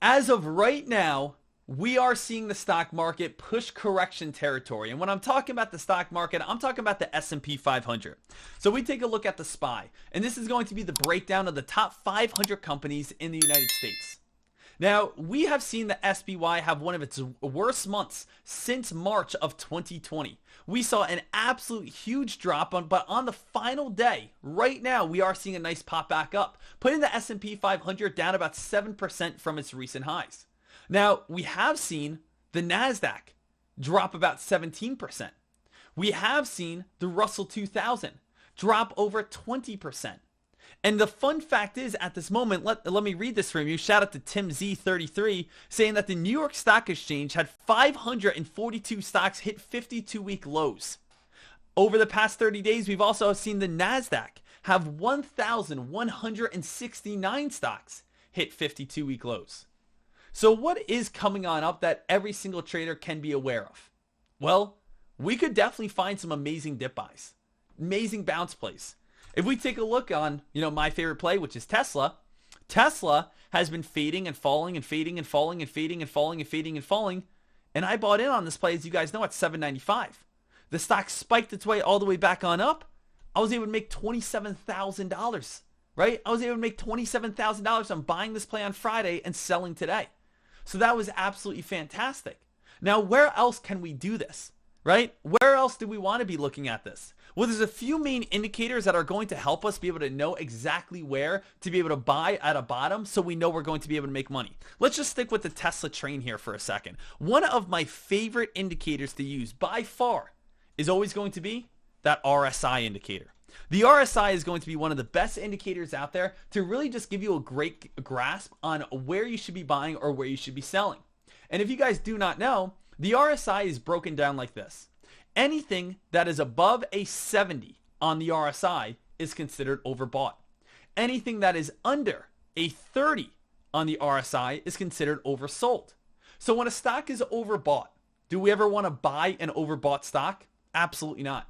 As of right now, we are seeing the stock market push correction territory. And when I'm talking about the stock market, I'm talking about the S&P 500. So we take a look at the SPY, and this is going to be the breakdown of the top 500 companies in the United States. Now, we have seen the SPY have one of its worst months since March of 2020. We saw an absolute huge drop, but on the final day, right now, we are seeing a nice pop back up, putting the S&P 500 down about 7% from its recent highs. Now, we have seen the NASDAQ drop about 17%. We have seen the Russell 2000 drop over 20%. And the fun fact is, at this moment, let me read this from you. Shout out to Tim Z33 saying that the New York Stock Exchange had 542 stocks hit 52-week lows. Over the past 30 days, we've also seen the NASDAQ have 1,169 stocks hit 52-week lows. So what is coming on up that every single trader can be aware of? Well, we could definitely find some amazing dip buys, amazing bounce plays. If we take a look on, my favorite play, which is Tesla, Tesla has been fading and falling and fading and falling and fading and falling and fading and falling. And I bought in on this play, as you guys know, at $7.95. The stock spiked its way all the way back on up. I was able to make $27,000, right? I was able to make $27,000 on buying this play on Friday and selling today. So that was absolutely fantastic. Now, where else can we do this, right? Where else do we want to be looking at this? Well, there's a few main indicators that are going to help us be able to know exactly where to be able to buy at a bottom so we know we're going to be able to make money. Let's just stick with the Tesla train here for a second. One of my favorite indicators to use by far is always going to be that RSI indicator. The RSI is going to be one of the best indicators out there to really just give you a great grasp on where you should be buying or where you should be selling. And if you guys do not know, the RSI is broken down like this. Anything that is above a 70 on the RSI is considered overbought. Anything that is under a 30 on the RSI is considered oversold. So when a stock is overbought, do we ever want to buy an overbought stock? Absolutely not.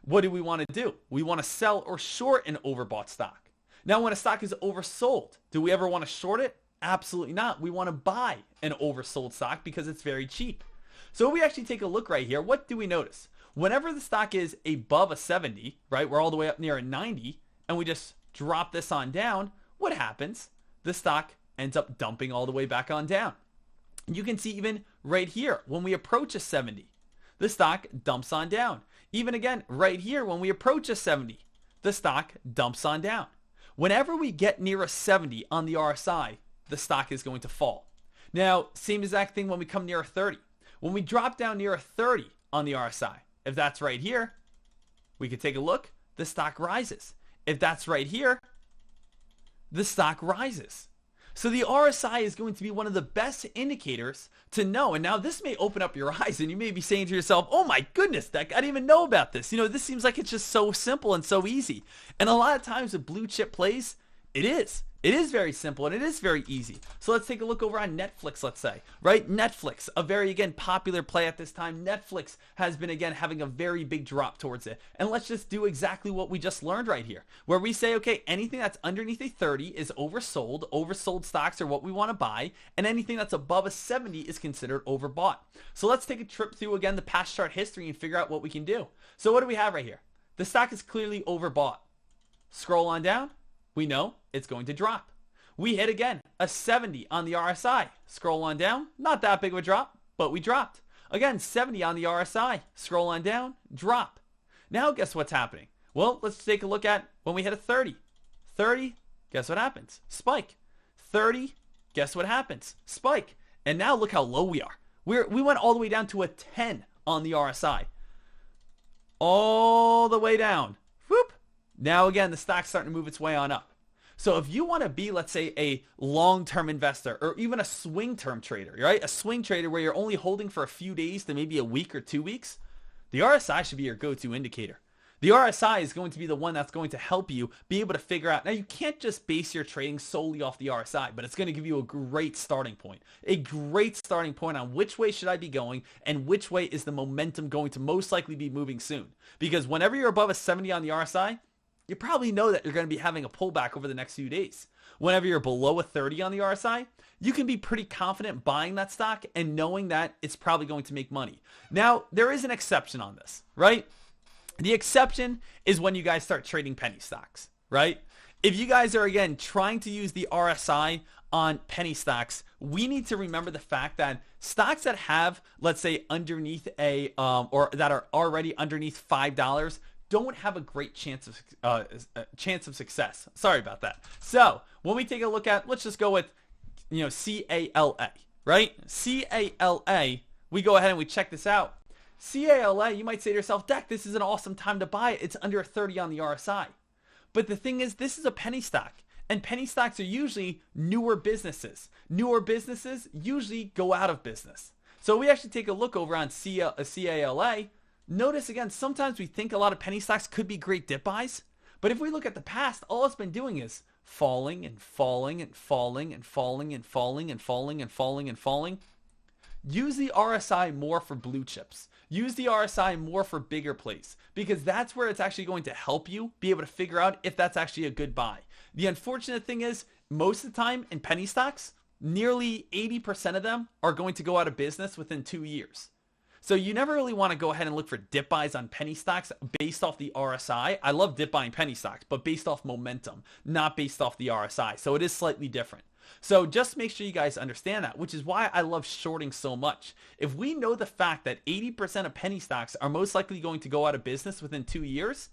What do we want to do? We want to sell or short an overbought stock. Now, when a stock is oversold, do we ever want to short it? Absolutely not. We want to buy an oversold stock because it's very cheap. So if we actually take a look right here, what do we notice? Whenever the stock is above a 70, right, we're all the way up near a 90, and we just drop this on down, what happens? The stock ends up dumping all the way back on down. You can see even right here, when we approach a 70, the stock dumps on down. Even again, right here, when we approach a 70, the stock dumps on down. Whenever we get near a 70 on the RSI, the stock is going to fall. Now, same exact thing when we come near a 30. When we drop down near a 30 on the RSI, if that's right here, we could take a look, the stock rises. If that's right here, the stock rises. So the RSI is going to be one of the best indicators to know. And now this may open up your eyes and you may be saying to yourself, oh my goodness, Deck, I didn't even know about this. This seems like it's just so simple and so easy. And a lot of times with blue chip plays, it is. It is very simple and it is very easy. So let's take a look over on Netflix, let's say, right? Netflix, a very, again, popular play at this time. Netflix has been, again, having a very big drop towards it. And let's just do exactly what we just learned right here, where we say, okay, anything that's underneath a 30 is oversold. Oversold stocks are what we want to buy. And anything that's above a 70 is considered overbought. So let's take a trip through, again, the past chart history and figure out what we can do. So what do we have right here? The stock is clearly overbought. Scroll on down. We know it's going to drop. We hit again a 70 on the RSI. Scroll on down, not that big of a drop, but we dropped. Again, 70 on the RSI. Scroll on down, drop. Now guess what's happening? Well, let's take a look at when we hit a 30. 30, guess what happens? Spike. 30, guess what happens? Spike. And now look how low we are. We went all the way down to a 10 on the RSI. All the way down. Whoop. Now again, the stock's starting to move its way on up. So if you want to be, let's say, a long-term investor or even a swing-term trader, right? A swing trader where you're only holding for a few days to maybe a week or 2 weeks, the RSI should be your go-to indicator. The RSI is going to be the one that's going to help you be able to figure out. Now, you can't just base your trading solely off the RSI, but it's going to give you a great starting point. A great starting point on which way should I be going and which way is the momentum going to most likely be moving soon. Because whenever you're above a 70 on the RSI, you probably know that you're going to be having a pullback over the next few days. Whenever you're below a 30 on the RSI, you can be pretty confident buying that stock and knowing that it's probably going to make money. Now, there is an exception on this, right? The exception is when you guys start trading penny stocks, right? If you guys are, again, trying to use the RSI on penny stocks, we need to remember the fact that stocks that have, let's say, underneath or that are already underneath $5 don't have a great chance of success. Sorry about that. So when we take a look at, let's just go with, CALA, right? CALA, we go ahead and we check this out. CALA, you might say to yourself, Deck, this is an awesome time to buy it. It's under 30 on the RSI. But the thing is, this is a penny stock. And penny stocks are usually newer businesses. Newer businesses usually go out of business. So we actually take a look over on CALA. Notice again, sometimes we think a lot of penny stocks could be great dip buys. But if we look at the past, all it's been doing is falling and falling and falling and falling and falling and falling and falling and falling. Use the RSI more for blue chips. Use the RSI more for bigger plays, because that's where it's actually going to help you be able to figure out if that's actually a good buy. The unfortunate thing is, most of the time in penny stocks, nearly 80% of them are going to go out of business within 2 years. So you never really want to go ahead and look for dip buys on penny stocks based off the RSI. I love dip buying penny stocks, but based off momentum, not based off the RSI. So it is slightly different. So just make sure you guys understand that, which is why I love shorting so much. If we know the fact that 80% of penny stocks are most likely going to go out of business within 2 years,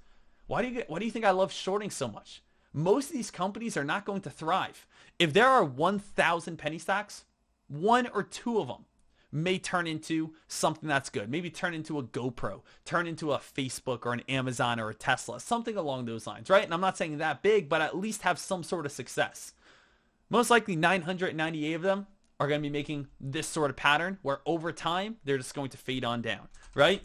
why do you think I love shorting so much? Most of these companies are not going to thrive. If there are 1,000 penny stocks, 1 or 2 of them may turn into something that's good. Maybe turn into a GoPro, turn into a Facebook or an Amazon or a Tesla, something along those lines, right? And I'm not saying that big, but at least have some sort of success. Most likely 998 of them are going to be making this sort of pattern where over time, they're just going to fade on down, right?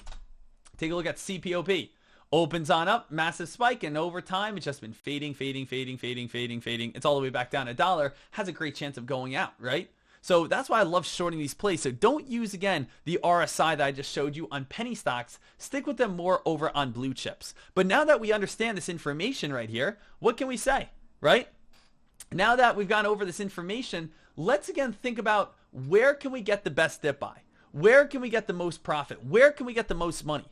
Take a look at CPOP. Opens on up, massive spike, and over time, it's just been fading. It's all the way back down. $1 has a great chance of going out, right? So that's why I love shorting these plays. So don't use, again, the RSI that I just showed you on penny stocks. Stick with them more over on blue chips. But now that we understand this information right here, what can we say, right? Now that we've gone over this information, let's again think about where can we get the best dip buy? Where can we get the most profit? Where can we get the most money?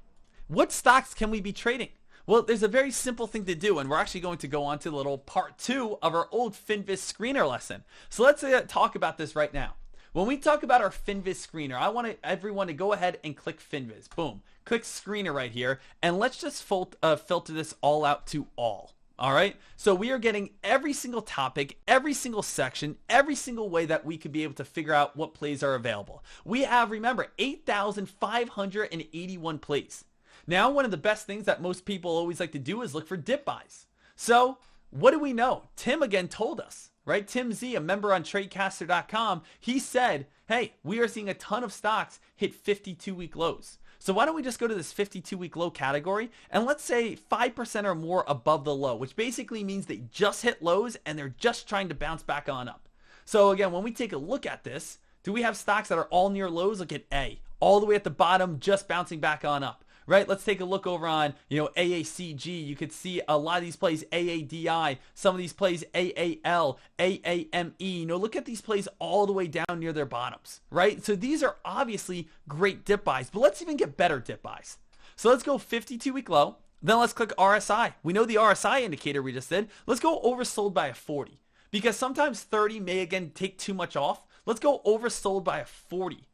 What stocks can we be trading? Well, there's a very simple thing to do, and we're actually going to go on to the little part 2 of our old Finviz screener lesson. So let's talk about this right now. When we talk about our Finviz screener, I want everyone to go ahead and click Finviz. Boom. Click screener right here, and let's just filter this all out to all. All right. So we are getting every single topic, every single section, every single way that we could be able to figure out what plays are available. We have, remember, 8,581 plays. Now, one of the best things that most people always like to do is look for dip buys. So what do we know? Tim again told us, right? Tim Z, a member on tradecaster.com, he said, hey, we are seeing a ton of stocks hit 52-week lows. So why don't we just go to this 52-week low category and let's say 5% or more above the low, which basically means they just hit lows and they're just trying to bounce back on up. So again, when we take a look at this, do we have stocks that are all near lows? Look at A, all the way at the bottom, just bouncing back on up. Right, let's take a look over on, AACG. You could see a lot of these plays, AADI, some of these plays, AAL, AAME. Look at these plays all the way down near their bottoms, right? So these are obviously great dip buys, but let's even get better dip buys. So let's go 52-week low. Then let's click RSI. We know the RSI indicator we just did. Let's go oversold by a 40, because sometimes 30 may again take too much off. Let's go oversold by a 40.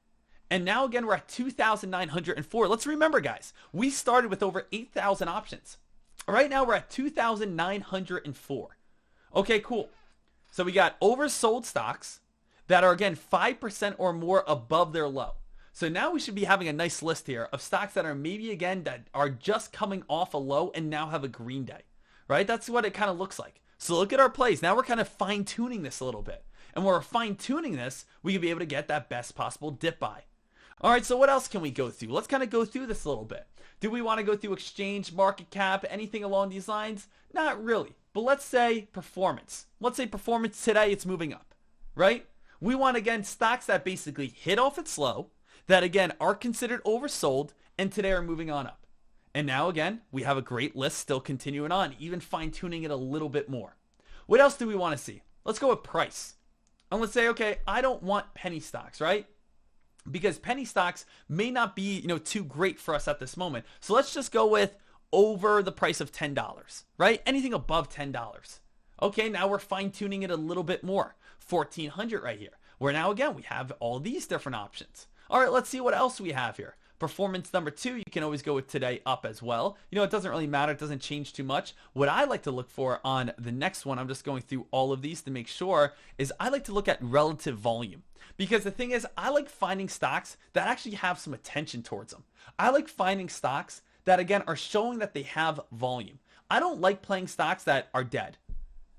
And now again, we're at 2,904. Let's remember, guys, we started with over 8,000 options. Right now, we're at 2,904. Okay, cool. So we got oversold stocks that are, again, 5% or more above their low. So now we should be having a nice list here of stocks that are maybe, again, that are just coming off a low and now have a green day, right? That's what it kind of looks like. So look at our plays. Now we're kind of fine-tuning this a little bit. And when we're fine-tuning this, we can be able to get that best possible dip buy. All right, so what else can we go through? Let's kind of go through this a little bit. Do we want to go through exchange, market cap, anything along these lines? Not really. But let's say performance. Let's say performance today, it's moving up, right? We want, again, stocks that basically hit off its low, that, again, are considered oversold, and today are moving on up. And now, again, we have a great list still continuing on, even fine-tuning it a little bit more. What else do we want to see? Let's go with price. And let's say, okay, I don't want penny stocks, right? Because penny stocks may not be, too great for us at this moment. So let's just go with over the price of $10, right? Anything above $10. Okay, now we're fine tuning it a little bit more. 1400 right here. Where now again, we have all these different options. All right, let's see what else we have here. Performance number 2, you can always go with today up as well. It doesn't really matter. It doesn't change too much. What I like to look for on the next one, I'm just going through all of these to make sure, is I like to look at relative volume. Because the thing is, I like finding stocks that actually have some attention towards them. I like finding stocks that, again, are showing that they have volume. I don't like playing stocks that are dead.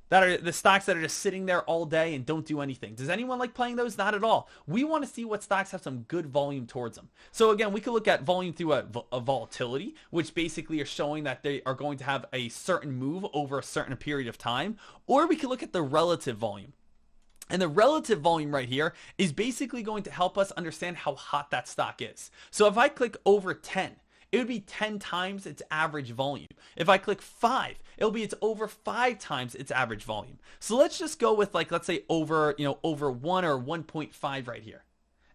That are the stocks that are just sitting there all day and don't do anything. Does anyone like playing those? Not at all. We want to see what stocks have some good volume towards them. So again, we could look at volume through a volatility, which basically are showing that they are going to have a certain move over a certain period of time. Or we could look at the relative volume. And the relative volume right here is basically going to help us understand how hot that stock is. So if I click over 10, it would be 10 times its average volume. If I click 5, it'll be it's over 5 times its average volume. So let's just go with let's say over 1 or 1.5 right here.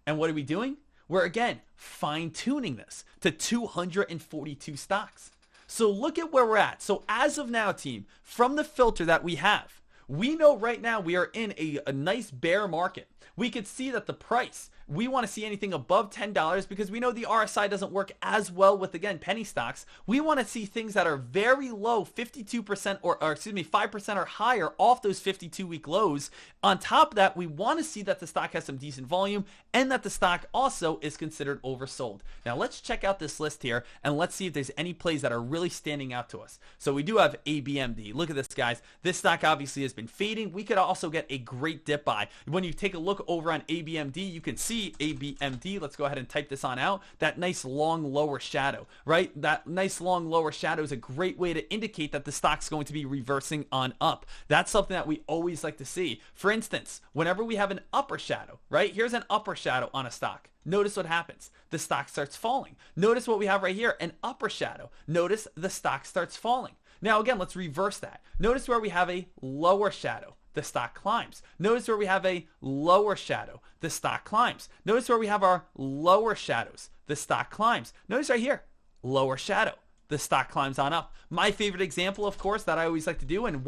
And what are we doing? We're again fine tuning this to 242 stocks. So look at where we're at. So as of now, team, from the filter that we have, we know right now we are in a nice bear market. We could see that the price, we want to see anything above $10 because we know the RSI doesn't work as well with, again, penny stocks. We want to see things that are very low, 52% or 5% or higher off those 52-week lows. On top of that, we want to see that the stock has some decent volume and that the stock also is considered oversold. Now let's check out this list here and let's see if there's any plays that are really standing out to us. So we do have ABMD. Look at this, guys. This stock obviously has been fading. We could also get a great dip buy. When you take a look over on ABMD, you can see ABMD. Let's go ahead and type this on out. That nice long lower shadow, right? That nice long lower shadow is a great way to indicate that the stock's going to be reversing on up. That's something that we always like to see. For instance, whenever we have an upper shadow, right? Here's an upper shadow on a stock. Notice what happens. The stock starts falling. Notice what we have right here, an upper shadow. Notice the stock starts falling. Now again, let's reverse that. Notice where we have a lower shadow. The stock climbs. Notice where we have a lower shadow. The stock climbs. Notice where we have our lower shadows. The stock climbs. Notice right here, lower shadow. The stock climbs on up. My favorite example, of course, that I always like to do and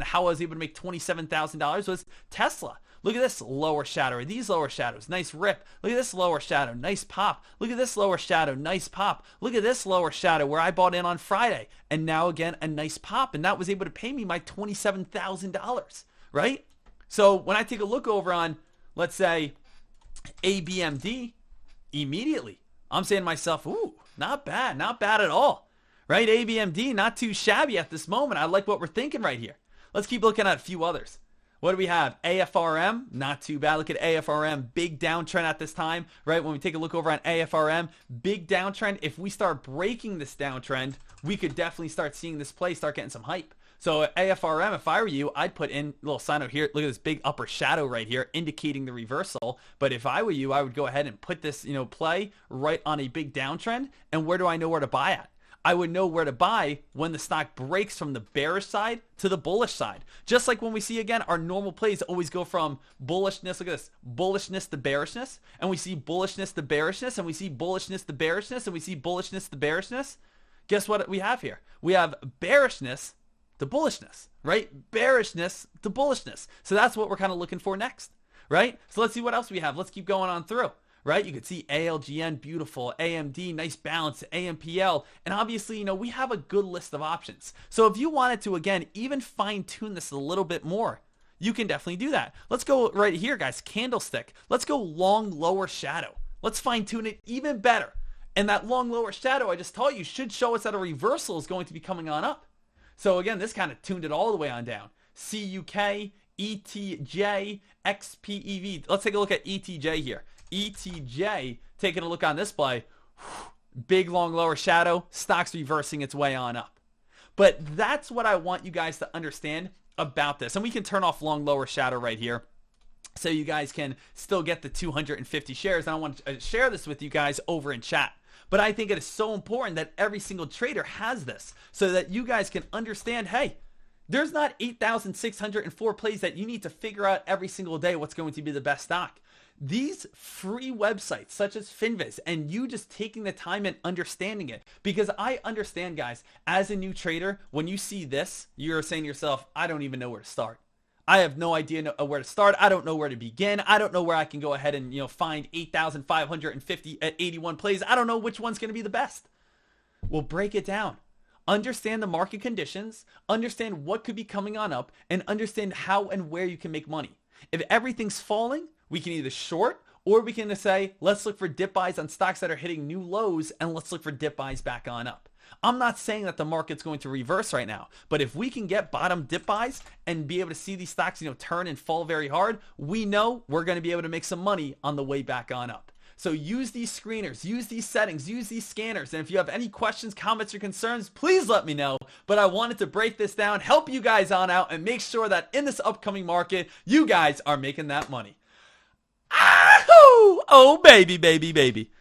how I was able to make $27,000 was Tesla. Look at this lower shadow, or these lower shadows, nice rip. Look at this lower shadow, nice pop. Look at this lower shadow, nice pop. Look at this lower shadow where I bought in on Friday. And now again, a nice pop. And that was able to pay me my $27,000, right? So when I take a look over on, let's say, ABMD, immediately, I'm saying to myself, ooh, not bad at all, right? ABMD, not too shabby at this moment. I like what we're thinking right here. Let's keep looking at a few others. What do we have? AFRM, not too bad. Look at AFRM, big downtrend at this time, right? When we take a look over on AFRM, big downtrend. If we start breaking this downtrend, we could definitely start seeing this play start getting some hype. So AFRM, if I were you, I'd put in a little sign out here. Look at this big upper shadow right here indicating the reversal. But if I were you, I would go ahead and put this, play right on a big downtrend. And where do I know where to buy at? I would know where to buy when the stock breaks from the bearish side to the bullish side. Just like when we see, again, our normal plays always go from bullishness, look at this, bullishness to bearishness, and we see bullishness to bearishness, and we see bullishness to bearishness, and we see bullishness to bearishness. Guess what we have here? We have bearishness to bullishness, right? Bearishness to bullishness. So that's what we're kind of looking for next, right? So let's see what else we have. Let's keep going on through. Right? You could see ALGN, beautiful, AMD, nice balance, AMPL, and obviously, we have a good list of options. So if you wanted to, again, even fine tune this a little bit more, you can definitely do that. Let's go right here, guys, candlestick. Let's go long lower shadow. Let's fine tune it even better. And that long lower shadow I just taught you should show us that a reversal is going to be coming on up. So again, this kind of tuned it all the way on down. CUK, ETJ, XPEV. Let's take a look at ETJ here. ETJ, taking a look on this play, big long lower shadow, stock's reversing its way on up. But that's what I want you guys to understand about this. And we can turn off long lower shadow right here so you guys can still get the 250 shares. And I want to share this with you guys over in chat. But I think it is so important that every single trader has this so that you guys can understand, hey, There's not 8,604 plays that you need to figure out every single day what's going to be the best stock. These free websites such as Finviz, and you just taking the time and understanding it, because I understand, guys, as a new trader, when you see this, you're saying to yourself, I don't even know where to start. I have no idea where to start. I don't know where to begin. I don't know where I can go ahead and find 8,550 at 81 plays. I don't know which one's going to be the best. Well, break it down. Understand the market conditions, understand what could be coming on up, and understand how and where you can make money. If everything's falling, we can either short, or we can say, let's look for dip buys on stocks that are hitting new lows, and let's look for dip buys back on up. I'm not saying that the market's going to reverse right now, but if we can get bottom dip buys and be able to see these stocks, turn and fall very hard, we know we're going to be able to make some money on the way back on up. So use these screeners, use these settings, use these scanners. And if you have any questions, comments, or concerns, please let me know. But I wanted to break this down, help you guys on out, and make sure that in this upcoming market, you guys are making that money. Ah! Oh, baby, baby, baby.